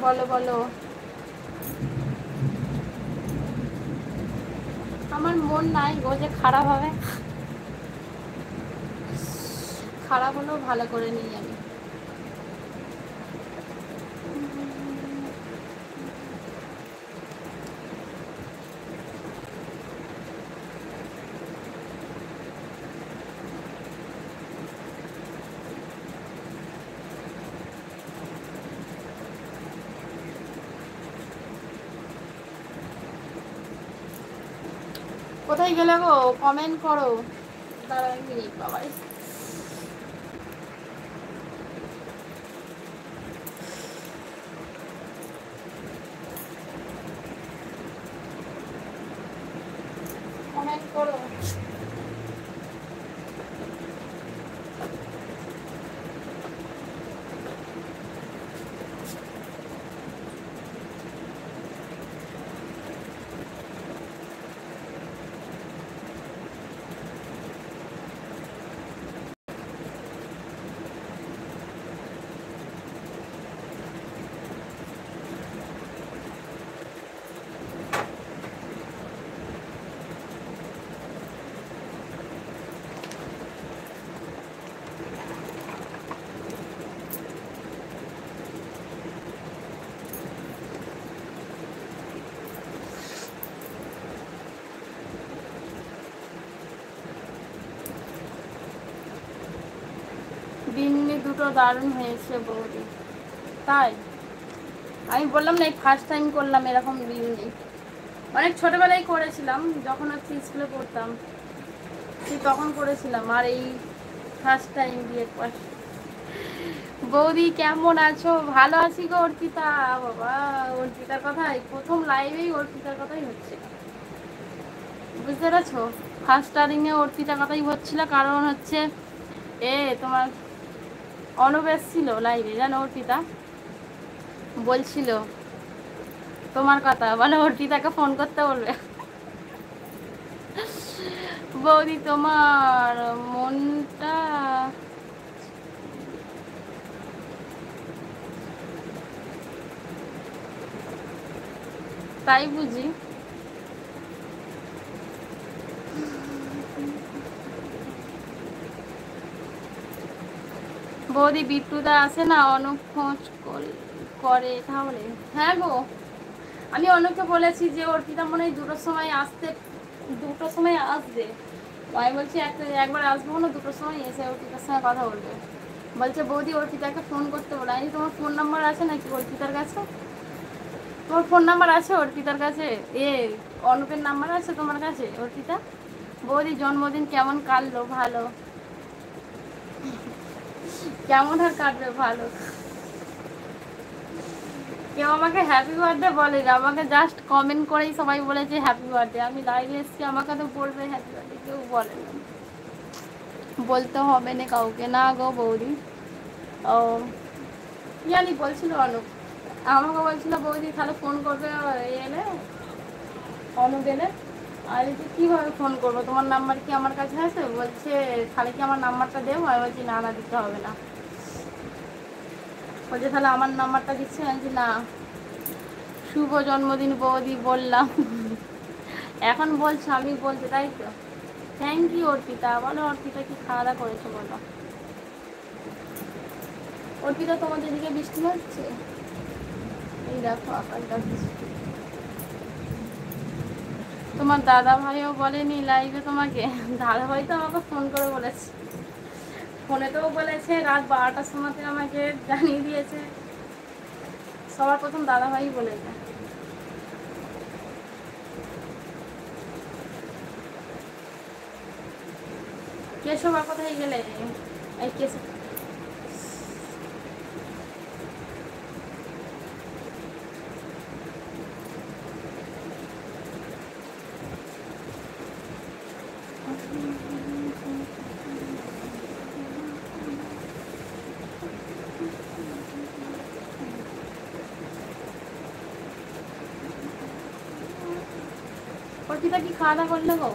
বলো বলো। আমার মন নাই গো যে খারাপ হবে, খারাপ হলেও ভালো করে নিই আমি। কোথায় গেলে গো? কমেন্ট করো। দাঁড়াও এক মিনিট বাবাই। কমেন্ট করো। বিন্নি দুটো দারুণ হয়েছে বৌদি। তাই আমি বললাম না, এই ফার্স্ট টাইম করলাম এরকম বিন্নি। অনেক ছোটবেলায় করেছিলাম, যখন হচ্ছে স্কুলে পড়তাম সেই তখন করেছিলাম, আর এই ফার্স্ট টাইম বিয়ের পর। বৌদি কেমন আছো? ভালো আছি গো অর্পিতা। বাবা, অর্পিতার কথাই প্রথম লাইভেই অর্পিতার কথাই হচ্ছে, বুঝতে পেরেছো? ফার্স্ট স্টার্টিংয়ে অর্পিতার কথাই হচ্ছিল, কারণ হচ্ছে তোমার অনুপ এসেছিল লাইভে, জানো? অর্পিতা বলছিল তোমার কথা, বলে অর্পিতাকে ফোন করতে বলবে। বৌদি তোমার মনটা তাই বুঝি। বৌদি বিট্টুদা আসে না, অনুপ খোঁজ করে তাহলে? হ্যাঁ গো, আমি অনুপকে বলেছি যে অর্পিতা মনে হয় 2টোর সময় আসতে, 2টোর সময় আসবে। আমি বলছি একবার আসবো না, 2টোর সময় এসে অর্পিতার সঙ্গে কথা বলবে। বলছে বৌদি অর্পিতাকে ফোন করতে বলে। আমি তোমার ফোন নাম্বার আছে নাকি অর্পিতার কাছে? তোমার ফোন নাম্বার আছে অর্পিতার কাছে? অনুপের নাম্বার আছে তোমার কাছে অর্পিতা? বৌদি জন্মদিন কেমন কাটলো? ভালো। কেমন আর কাটবে? ভালো। কেউ আমাকে হ্যাপি বার্থডে বলে না, আমাকে জাস্ট কমেন্ট করেই সবাই বলেছে হ্যাপি বার্থডে। আমি লাইভে এসেছি, আমাকে তো বলবে হ্যাপি বার্থডে, কেউ বলে না। বলতে হবে না কাউকে, না গো বৌদি। ও জানি, বলছিল অনুপ, আমাকে বলছিল বৌদি তাহলে ফোন করবে এলে, অনুপ এলে। আর কীভাবে ফোন করবো? তোমার নাম্বার কি আমার কাছে আছে? বলছে তাহলে কি আমার নাম্বারটা দেবো? আমি বলছি না না, দিতে হবে না। বলছে তাহলে আমার নাম্বারটা দিচ্ছে? আমি বলছি না। শুভ জন্মদিন বৌদি বললাম, এখন বলছো আমি বলছি, তাই তো? Thank you Arpita. বলো অর্পিতা কি খাওয়া দাওয়া করেছো বলো? অর্পিতা তোমাদের দিকে বৃষ্টি হচ্ছে? এই দেখো আকাশটা বৃষ্টি। তোমার দাদা ভাইও বলেনি লাইভে তোমাকে? দাদা ভাই তো আমাকে ফোন করে বলেছে, ফোনেতেও বলেছে, রাত 12টার সময় আমাকে জানিয়ে দিয়েছে। সবার প্রথম দাদা ভাই বলেছে। কেশব কোথায় গেলে? এই কেশব অর্পিতা কি খাওয়া দাওয়া করলে গো?